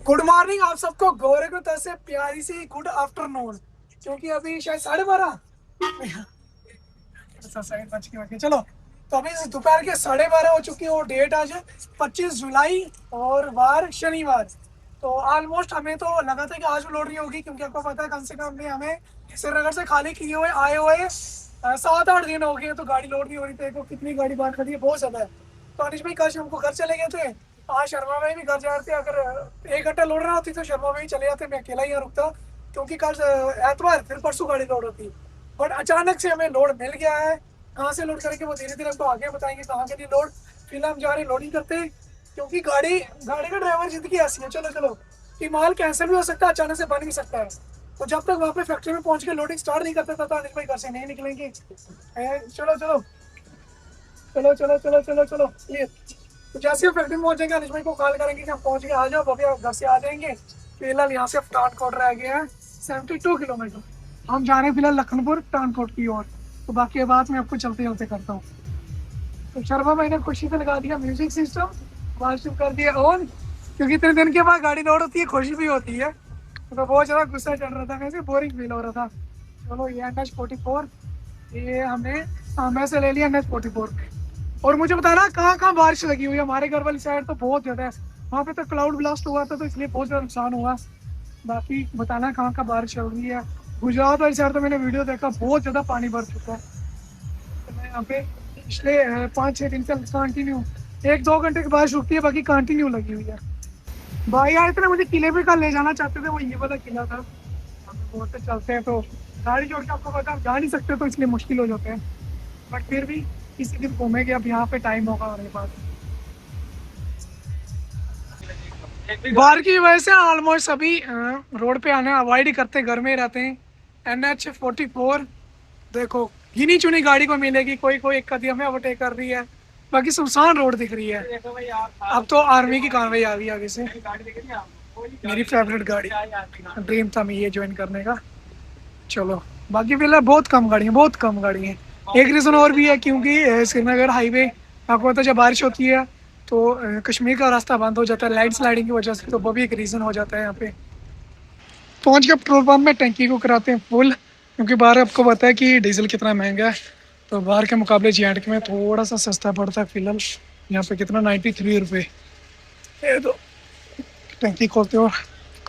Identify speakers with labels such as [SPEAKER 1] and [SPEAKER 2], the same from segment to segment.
[SPEAKER 1] Good morning आप सबको, गोरे को तरफ से प्यारी सी गुड आफ्टरनून। क्योंकि अभी शायद 12:30। अच्छा, साढ़े पाँच की बात है। चलो, तो अभी दोपहर के 12:30 हो चुकी है और डेट आज है 25 जुलाई, और वार शनिवार। तो ऑलमोस्ट हमें तो लगा था कि आज लोड नहीं होगी, क्योंकि आपको पता है कम से कम भी हमें श्रीनगर से खाली किए हुए आए हुए 7-8 दिन हो गए, तो गाड़ी लोड नहीं हो रही थी। तो कितनी गाड़ी बाहर खड़ी है, बहुत ज़्यादा है। तो अनिश भाई कल शाम को घर चले गए थे। आज शर्मा भाई भी घर जा रहे थे। अगर 1 घंटा लोड रहा होती तो शर्मा भाई चले जाते, मैं अकेला ही यहाँ रुकता। क्योंकि कल एतवार, फिर परसों गाड़ी लोड होती। बट अचानक से हमें लोड मिल गया है। कहाँ से लोड करेंगे वो धीरे धीरे आपको आगे बताएंगे, कहाँ के लिए लोड। फिलहाल हम जा रहे हैं लोडिंग करते, क्योंकि गाड़ी गाड़ी का ड्राइवर जिंदगी ऐसी है। चलो चलो, कि माल कैंसिल भी हो सकता है, अचानक से बन भी सकता है। तो जब तक वहाँ पे फैक्ट्री में पहुंच के लोडिंग स्टार्ट नहीं करता था, तो अनिल भाई घर से नहीं निकलेंगे। चलो चलो चलो चलो चलो चलो चलो, ये तो जैसे हम फैक्ट्री में पहुंचेंगे अनिश भाई को कॉल करेंगे कि हम पहुंच गए, आ जाओ। अभी आप घर से आ जाएंगे। फिलहाल यहाँ से पठानकोट रह गए हैं 72 किलोमीटर। हम जा रहे हैं फिलहाल लखनपुर पठानकोट की ओर। तो बाकी बात मैं आपको चलते चलते करता हूँ। तो शर्मा भाई ने खुशी से लगा दिया म्यूजिक सिस्टम, आवाज शुरू कर दिया ऑन। क्योंकि इतने दिन के बाद गाड़ी दौड़ होती है, खुशी भी होती है। तो बहुत ज़्यादा गुस्सा चल रहा था, वैसे बोरिंग फील हो रहा था। चलो, ये NH44, ये हमने सामने से ले लिया NH44 पे। और मुझे बताना कहाँ कहाँ बारिश लगी हुई है। हमारे घर वाली साइड तो बहुत ज़्यादा है, वहाँ पे तो क्लाउड ब्लास्ट हुआ था, तो इसलिए बहुत ज़्यादा नुकसान हुआ। बाकी बताना कहाँ कहाँ बारिश चल रही है। गुजरात वाली साइड तो मैंने वीडियो देखा, बहुत ज़्यादा पानी भर चुका है। तो मैं यहाँ पे पिछले 5-6 दिन से कंटिन्यू 1-2 घंटे की बारिश रुकती है, बाकी कंटिन्यू लगी हुई है। भाई आए थे ना, मुझे किले पे कल ले जाना चाहते थे, वो ये वाला किला था। हमें बहुत से चलते हैं तो गाड़ी जोड़ के, आपको पता, आप जा नहीं सकते, तो इसलिए मुश्किल हो जाते हैं। बट फिर भी किसी दिन घूमेंगे, अब यहाँ पे टाइम होगा हमारे पास। बाहर की वजह से ऑलमोस्ट सभी रोड पे आने अवॉइड ही करते, घर में ही रहते हैं। NH44 देखो, गिनी चुनी गाड़ी को मिलेगी, कोई कोई एक कदम हमें ओवरटेक कर रही है। बाकी सुनसान रोड दिख रही है। अब तो आर्मी की कार्रवाई आ गई आगे से। मेरी फेवरेट गाड़ी, ड्रीम था मैं ये ज्वाइन करने का। चलो, बाकी फिलहाल बहुत कम गाड़ी है, बहुत कम गाड़ी है। एक रीज़न और भी है, क्योंकि श्रीनगर हाईवे, आपको पता है जब बारिश होती है तो कश्मीर का रास्ता बंद हो जाता है लैंड स्लाइडिंग की वजह से। तो वो भी एक रीज़न हो जाता है यहाँ पे। पहुँच के पेट्रोल पम्प में टंकी को कराते हैं फुल, क्योंकि बाहर आपको पता है कि डीजल कितना महंगा है। तो बाहर के मुकाबले JNK में थोड़ा सा सस्ता पड़ता है फिलहाल। यहाँ पे कितना, 93 रुपये। ये तो टंकी खोलते हो,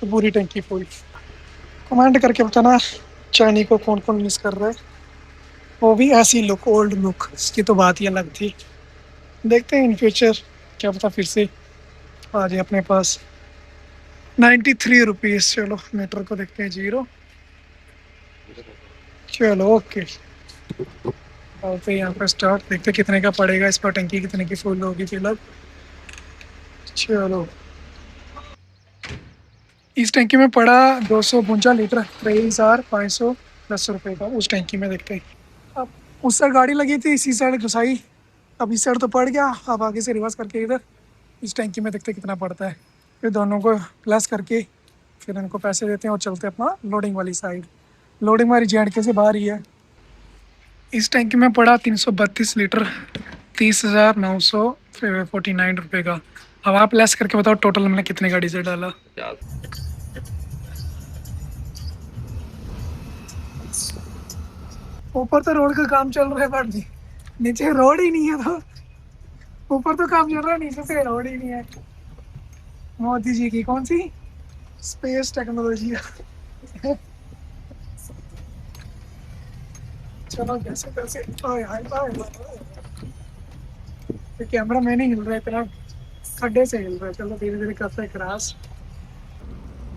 [SPEAKER 1] पूरी टंकी फुल। कमेंट करके बताना चाइनी को कौन कौन मिस कर रहा है। वो भी ऐसी लुक, ओल्ड लुक, इसकी तो बात ही अलग थी। देखते हैं इन फ्यूचर, क्या पता फिर से आ जाए अपने पास। 93 रुपीज़। चलो मीटर को देखते हैं, 0। चलो ओके, चलते हैं यहाँ पर स्टार्ट, देखते हैं कितने का पड़ेगा इस पर, टंकी कितने की फुल होगी फिलहाल। चलो, इस टंकी में पड़ा 252 लीटर, 23,510 रुपये का। उस टंकी में देखते हैं। अब उस साइड गाड़ी लगी थी, इसी साइड घुसाई। अब इस साइड तो पड़ गया, अब आगे से रिवर्स करके इधर इस टैंकी में देखते कितना पड़ता है। फिर दोनों को प्लस करके फिर इनको पैसे देते हैं और चलते हैं अपना लोडिंग वाली साइड। लोडिंग हमारी JNK से बाहर ही है। इस टैंकी में पड़ा 332 लीटर, 30,949 रुपये का। अब आप प्लस करके बताओ टोटल हमने कितने गाड़ी से डाला। ऊपर तो रोड का काम चल रहा है, बट नीचे रोड ही नहीं है। तो ऊपर तो काम चल रहा है, नीचे से रोड ही नहीं है। मोदी जी की कौन सी स्पेस टेक्नोलॉजी है। चलो कैसे कैसे, ओए हाय बाय। कैमरा में नहीं हिल रहा है इतना, खड्डे से हिल रहा है। चलो धीरे धीरे करते हैं क्रॉस।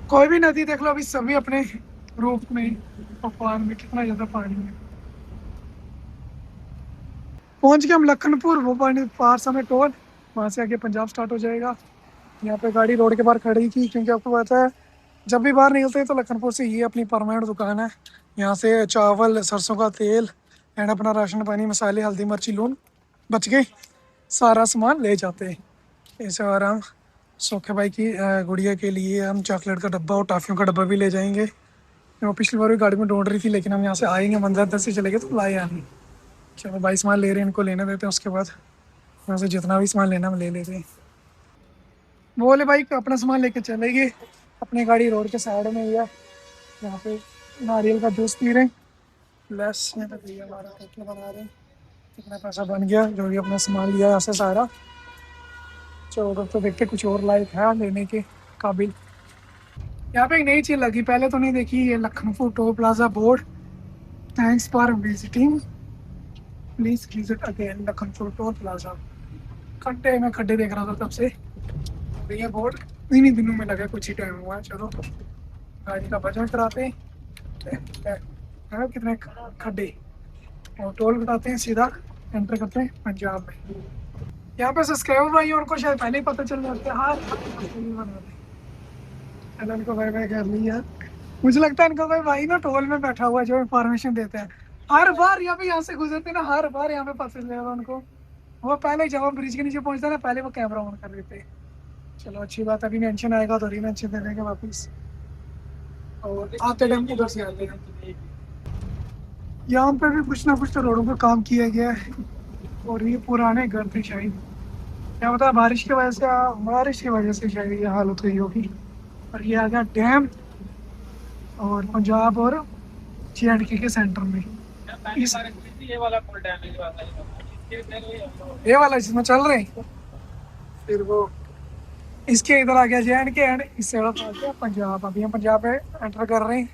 [SPEAKER 1] कोई भी नदी देख लो, अभी सभी अपने रूप में, उफान में, कितना ज्यादा पानी है। पहुंच गए हम लखनपुर, वो पानी पार समय टोल, वहाँ से आगे पंजाब स्टार्ट हो जाएगा। यहाँ पे गाड़ी रोड के बाहर खड़ी थी, क्योंकि आपको पता है जब भी बाहर निकलते हैं तो लखनपुर से ये अपनी परमानेंट दुकान है। यहाँ से चावल, सरसों का तेल एंड अपना राशन पानी, मसाले, हल्दी, मिर्ची, लून, बच गए, सारा सामान ले जाते हैं। इस बार हम सोखे भाई की गुड़िया के लिए हम चॉकलेट का डब्बा और टॉफ़ियों का डब्बा भी ले जाएंगे। वो पिछली बार भी गाड़ी में ढूंढ रही थी, लेकिन हम यहाँ से आएंगे मंदिर 10 से चले गए तो लाए नहीं। चलो भाई सामान ले रहे हैं, इनको लेने देते हैं, उसके बाद यहाँ से जितना भी सामान लेना हम ले लेते हैं। बोले भाई अपना सामान लेके चलेंगे, अपनी गाड़ी रोड के साइड में ही है। यहाँ पे नारियल का जूस पी रहे हैं, प्लस यहाँ पे भैया हमारा होटल बना रहे हैं। कितना पैसा बन गया जो भी अपना सामान लिया यहाँ से सारा। चलो तो देखते कुछ और लाइक है लेने के काबिल। यहाँ पे एक नई चीज़ लगी, पहले तो नहीं देखी, ये Lucknow toll plaza board, thanks for visiting, please visit again Lucknow toll plaza. खड्डे में खड्डे देख रहा था तब से। ये बोर्ड इन्हीं दिनों में लगा, कुछ ही टाइम हुआ है। चलो गाड़ी का वजन कराते हैं, कितने खड्डे, और टोल बताते हैं, सीधा एंटर करते हैं पंजाब में। यहाँ पे सब्सक्राइबर भाई उनको शायद पहले ही पता चल जाता है। हाँ इनको भाई भाई कर लिया। मुझे लगता है इनको भाई ना टोल में बैठा हुआ है जो इन्फॉर्मेशन देते हैं। हर बार यहाँ से गुजरते ना, हर बार यहाँ पे पता चल जाएगा उनको। वो पहले जब हम ब्रिज के नीचे पहुंचता ना, पहले वो कैमरा ऑन कर देते। चलो अच्छी बात, अभी मेंशन आएगा तो रीमेंशन दे देंगे वापस। और आते टाइम उधर से आते हैं। यहाँ पे भी कुछ ना कुछ तो रोडों पर काम किया गया है, और ये पुराने घर थे शायद। क्या पता बारिश की वजह से शायद ये हालत हुई होगी। और ये आ गया डैम, और पंजाब और JNK के सेंटर में इस ये वाला जिसमें चल रहे हैं। फिर वो इसके इधर आ गया JNK एंड इससे आ गया पंजाब। अभी हम पंजाब में एंटर कर रहे हैं,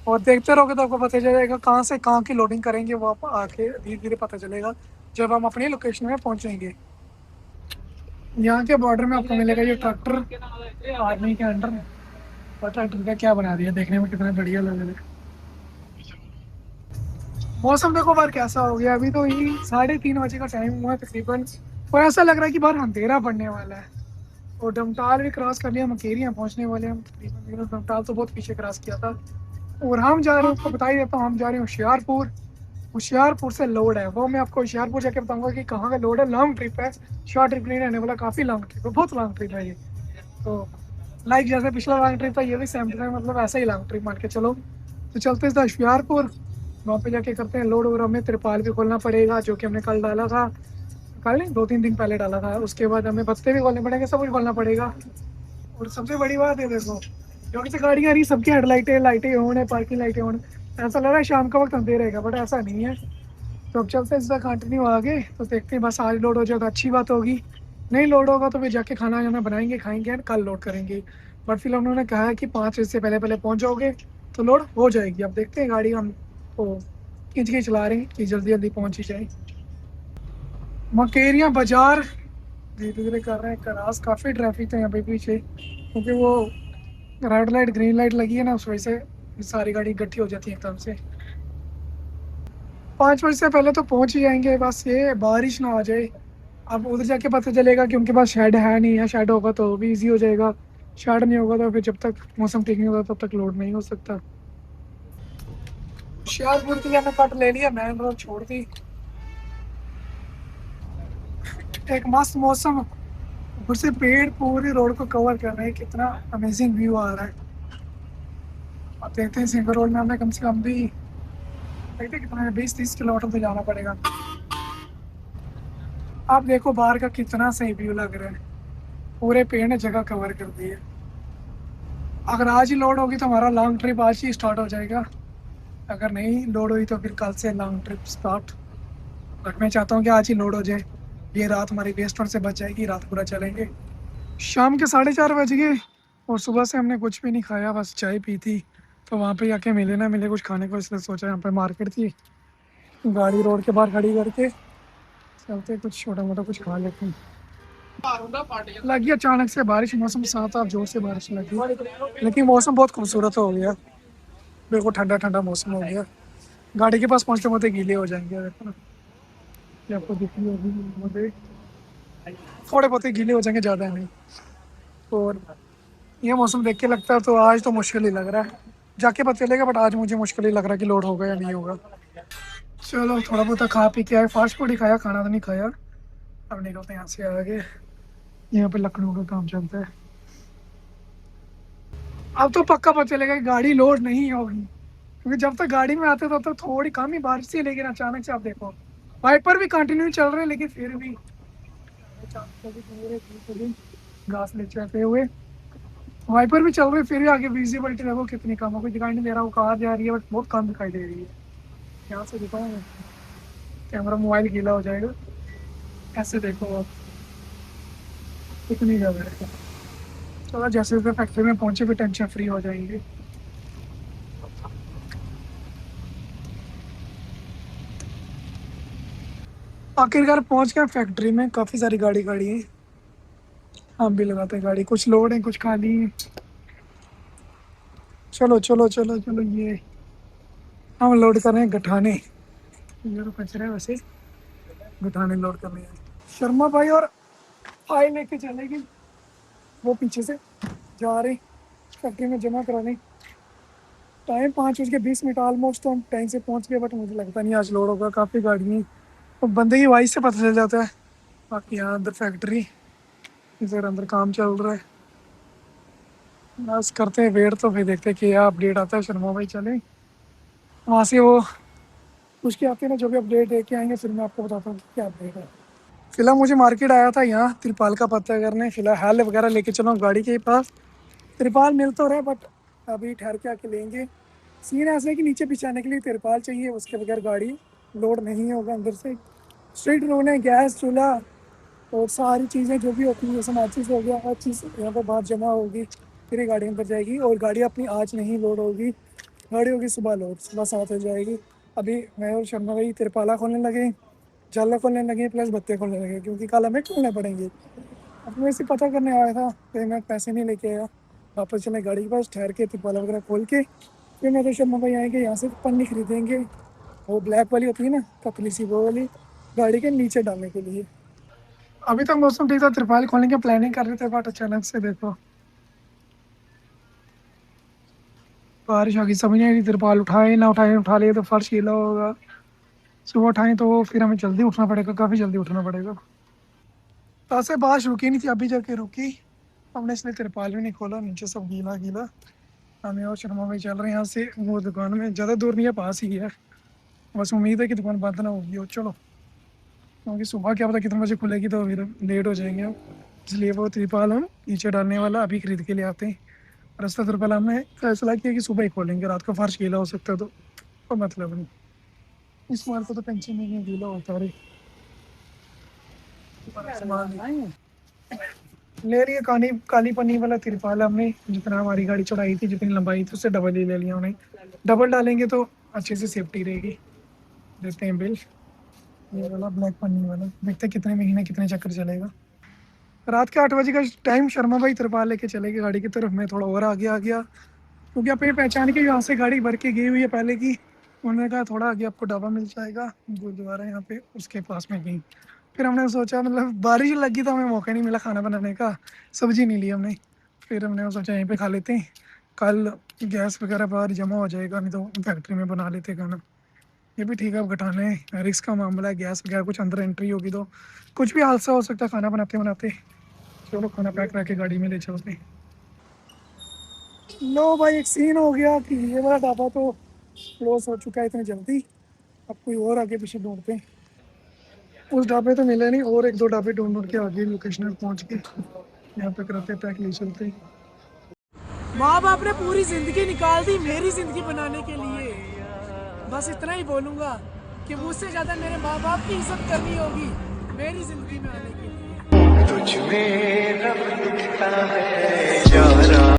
[SPEAKER 1] और देखते रहोगे तो आपको पता चलेगा कहाँ से कहाँ की लोडिंग करेंगे, वो आप आके धीरे धीरे पता चलेगा जब हम अपनी लोकेशन में पहुँचेंगे। यहाँ के बॉर्डर में आपको मिलेगा ये ट्रैक्टर आर्मी के अंडर। और ट्रैक्टर का क्या बना दिया, देखने में कितना बढ़िया लग रहा है। मौसम देखो बाहर कैसा हो गया, अभी तो यही 3:30 बजे का टाइम हुआ है तकरीबन, और ऐसा लग रहा है कि बाहर अंधेरा पड़ने वाला है। और डमटाल भी क्रॉस कर लिया, मकेरियाँ पहुँचने वाले हम तकरीबन। डमटाल तो बहुत पीछे क्रॉस किया था। और हम जा रहे हैं, आपको बता ही देता हूँ, हम जा रहे हैं होशियारपुर। होशियारपुर से लोड है, वो मैं आपको होशियारपुर जाके बताऊंगा कि कहाँ का लोड है। लॉन्ग ट्रिप है, शॉर्ट ट्रिप नहीं रहने वाला, काफ़ी लॉन्ग ट्रिप है, बहुत लॉन्ग ट्रिप है ये। तो लाइक जैसे पिछला लॉन्ग ट्रिप था, ये भी सेम था, मतलब ऐसा ही लॉन्ग ट्रिप मान के चलो। तो चलते थे होशियारपुर, वहाँ पे जाके करते हैं लोड। और हमें तिरपाल भी खोलना पड़ेगा, जो कि हमने कल डाला था, कल नहीं 2-3 दिन पहले डाला था। उसके बाद हमें बस्ते भी खोलने पड़ेंगे, सब कुछ खोलना पड़ेगा। और सबसे बड़ी बात है देखो, क्योंकि से गाड़ियाँ आ रही, सबकी हेडलाइटें लाइटें ऑन है, पार्किंग लाइटें ऑन। ऐसा लग रहा है शाम का वक्त अंधेरा रहेगा, बट ऐसा नहीं है। तो अब चलते हैं इसका कंटिन्यू आगे, तो देखते हैं। बस आज लोड हो जाए तो अच्छी बात होगी, नहीं लोड होगा तो फिर जाके खाना जाना बनाएंगे, खाएंगे एंड कल लोड करेंगे। बट फिर उन्होंने कहा है कि 5 बजे से पहले पहले पहुंच जाओगे तो लोड हो जाएगी। अब देखते हैं, गाड़ी हम तो खींच के चला रहे हैं कि जल्दी जल्दी पहुंच ही जाए। मकेरियाँ बाजार धीरे धीरे कर रहे हैं क्रॉस, काफ़ी ट्रैफिक है यहाँ पे पीछे, क्योंकि वो रेड लाइट ग्रीन लाइट लगी है ना, उस वजह से सारी गाड़ी इकट्ठी हो जाती है एकदम से। 5 बजे से पहले तो पहुंच ही जाएंगे, बस ये बारिश ना आ जाए। अब उधर जाके पता चलेगा कि उनके पास शेड है नहीं है, शेड होगा तो भी इजी हो जाएगा, शेड नहीं होगा तो फिर जब तक मौसम ठीक नहीं होगा तब तक लोड नहीं हो सकता। होशियारपुर के लिए हमने कट ले लिया, मेन रोड छोड़ दी। एक मस्त मौसम, ऊपर से पेड़ पूरी रोड को कवर कर रहे हैं, कितना अमेजिंग व्यू आ रहा है। अब देखते हैं सिंगर रोड में हमें कम से कम भी देखते कितना 20-30 किलोमीटर तो जाना पड़ेगा। आप देखो बाहर का कितना सही व्यू लग रहा है, पूरे पेड़ ने जगह कवर कर दी है। अगर आज ही लोड होगी तो हमारा लॉन्ग ट्रिप आज ही स्टार्ट हो जाएगा, अगर नहीं लोड हुई तो फिर कल से लॉन्ग ट्रिप स्टार्ट। बट मैं चाहता हूँ कि आज ही लोड हो जाए, ये रात हमारी वेस्ट से बच जाएगी, रात पूरा चलेंगे। शाम के 4:30 बज गए, और सुबह से हमने कुछ भी नहीं खाया, बस चाय पी थी। तो वहाँ पे जाके मिले ना मिले कुछ खाने को, इसलिए सोचा यहाँ पे मार्केट थी, गाड़ी रोड के बाहर खड़ी करके चलते कुछ छोटा मोटा कुछ खा लेते हैं। लगी अचानक से बारिश, मौसम साफ था, जोर से बारिश लगी, लेकिन मौसम बहुत खूबसूरत हो गया, बिल्कुल ठंडा ठंडा मौसम हो गया। गाड़ी के पास पहुँचते पहुँचते गीले हो जाएंगे, देखो ना, ये आपको दिख रही होगी, थोड़े बहुत ही गीले हो जाएंगे, ज़्यादा नहीं। और ये मौसम देख के लगता है तो आज तो मुश्किल ही लग रहा है, जाके पता चलेगा, बट आज मुझे मुश्किल ही लग रहा है कि लोड होगा या नहीं होगा। चलो थोड़ा बहुत खा पी के आए, फास्ट फूड ही खाया, खाना तो नहीं खाया। अब निकलते हैं यहाँ से आगे, यहाँ पे लखनऊ का काम चलता है। अब तो पक्का पता चलेगा कि गाड़ी लोड नहीं होगी, क्योंकि जब तक गाड़ी में आते तब तक थोड़ी कम ही बारिश थी, लेकिन अचानक से आप देखो वाइपर भी कंटिन्यू चल रहे हैं, लेकिन फिर भी घास ले चलते हुए, वाइपर भी चल रहे, फिर भी आगे विजिबिलिटी देखो कितनी कम है, कोई दिखाई नहीं दे रहा, वो कार जा रही है बट बहुत कम दिखाई दे रही है। यहाँ से दिखाऊँ मैं, कैमरा मोबाइल गीला हो जाएगा। ऐसे देखो आप कितनी जगह है। चलो जैसे जैसे फैक्ट्री में पहुंचे भी टेंशन फ्री हो जाएंगे। आखिरकार पहुंच गए फैक्ट्री में, काफी सारी गाड़ी खड़ी है। हम भी लगाते हैं गाड़ी, कुछ लोड है कुछ खाली है। चलो चलो चलो चलो, ये हम लोड कर रहे हैं गठाने, ये तो कचरा है वैसे, गठाने लोड कर रहे हैं। शर्मा भाई और फाइल लेके चलेगी, वो पीछे से जा रहे फैक्ट्री में जमा कराने। टाइम 5:20 ऑलमोस्ट, तो हम टाइम से पहुंच गए, बट मुझे लगता नहीं आज लोड होगा, काफ़ी गाड़ी है तो बंदे की वाइस से पता चल जाता है। बाकी यहाँ अंदर फैक्ट्री, इधर अंदर काम चल रहा है, बस करते हैं वेट, तो फिर देखते हैं कि क्या अपडेट आता है। शर्मा भाई चले वहाँ से, वो उसके आते हैं ना, जो भी अपडेट दे के आएंगे फिर मैं आपको बताता हूँ कि क्या अपडेट है। फिलहाल मुझे मार्केट आया था यहाँ तिरपाल का पता करने, फिलहाल वगैरह लेके चलो गाड़ी के पास। तिरपाल मिल तो रहा है बट अभी ठहर के आके लेंगे। सीन ऐसा है कि नीचे बिछाने के लिए तिरपाल चाहिए, उसके बगैर गाड़ी लोड नहीं होगा अंदर से। स्ट्रीट रोड है, गैस चूल्हा और सारी चीज़ें जो भी होती है, जैसे माचिस हो गया, हर चीज़ यहाँ पर बाहर जमा होगी, फिर ये गाड़ी अंदर जाएगी। और गाड़ी अपनी आज नहीं लोड होगी, गाड़ी होगी सुबह लोड, सुबह 7 हो जाएगी। अभी मैं और शर्मा भाई तिरपाला खोलने लगे, जाला खोलने लगे, प्लस बत्ते खोलने लगे, क्योंकि कल हमें खोलने पड़ेंगे। अब मैं इसे पता करने आया था, पेमेंट पैसे नहीं लेके आया, वापस चले गाड़ी के पास, ठहर के तिरपाला वगैरह खोल के फिर मैं तो शर्मा भाई आएंगे, यहाँ से पन्नी खरीदेंगे, वो ब्लैक वाली होती है ना पतली सी, वो वाली गाड़ी के नीचे डालने के लिए। अभी तक मौसम ठीक था, तिरपाल खोलने की प्लानिंग कर रहे थे, बट अचानक से देखो बारिश आ गई, समझ नहीं आ रही तिरपाल उठाए ना उठाए, उठा लिए तो फर्श गीला होगा, सुबह उठाएं तो फिर हमें जल्दी उठना पड़ेगा, काफ़ी जल्दी उठना पड़ेगा। तो ऐसे बारिश रुकी नहीं थी, अभी जाके रुकी, हमने इसलिए तिरपाल भी नहीं खोला, नीचे सब गीला गीला। हमें और शर्मा भाई चल रहे हैं यहाँ से वो दुकान में, ज़्यादा दूर नहीं है, पास ही है, बस उम्मीद है कि दुकान बंद ना होगी। और चलो, क्योंकि सुबह क्या पता कितने बजे खुलेगी, तो फिर लेट हो जाएंगे हम, इसलिए वो तिरपाल हम नीचे डालने वाला अभी खरीद के ले आते हैं। रास्ता तिरपाल हमने फैसला किया कि सुबह ही खोलेंगे, रात का फर्श गीला हो सकता है तो कोई मतलब नहीं, इस बार को तो टेंशन नहीं है, गीला होता रहे। ले रही है काली काली पन्नी वाला तिरपाल हमने, जितना हमारी गाड़ी चढ़ाई थी, जितनी लंबाई थी उससे डबल ही ले लिया उन्हें, डबल डालेंगे तो अच्छे से सेफ्टी रहेगी। देते हैं बिल, ये वाला ब्लैक पन्नी वाला, देखते हैं कितने महीने कितने चक्कर चलेगा। रात के 8 बजे का टाइम, शर्मा भाई तिरपाल लेके चले गए गाड़ी की तरफ, मैं थोड़ा और आगे आ गया, क्योंकि आप ये पहचान के यहाँ से गाड़ी भर के गई हुई है पहले की। उन्होंने कहा थोड़ा आगे आपको ढाबा मिल जाएगा गुरुद्वारा यहाँ पे, उसके पास में गई। फिर हमने सोचा, मतलब बारिश लगी तो हमें मौका नहीं मिला खाना बनाने का, सब्जी नहीं ली हमने, फिर हमने सोचा यहीं पे खा लेते हैं, कल गैस वगैरह बाहर जमा हो जाएगा, नहीं तो फैक्ट्री में बना लेते खाना। ये भी ठीक है, अब घटाने रिस्क का मामला है, गैस वगैरह कुछ अंदर एंट्री होगी तो कुछ भी हादसा हो सकता है खाना बनाते बनाते। चलो खाना पैक करके गाड़ी में ले चलते हैं। लो भाई, एक सीन हो गया कि ये वाला ढाबा तो क्लोज हो चुका है इतनी जल्दी, अब कोई और आगे पीछे ढूंढते हैं। उस ढाबे तो मिले नहीं, और एक दो ढाबे ढूंढ ढूंढ के आगे लोकेशन में पहुंच के यहाँ पे कराते पैक ले चलते हैं। माँ बाप ने पूरी जिंदगी निकाल दी मेरी जिंदगी बनाने के लिए, बस इतना ही बोलूँगा कि मुझसे ज़्यादा मेरे माँ बाप की इज्जत करनी होगी मेरी जिंदगी में आने के लिए। तुझ में रब दिखता है यारा।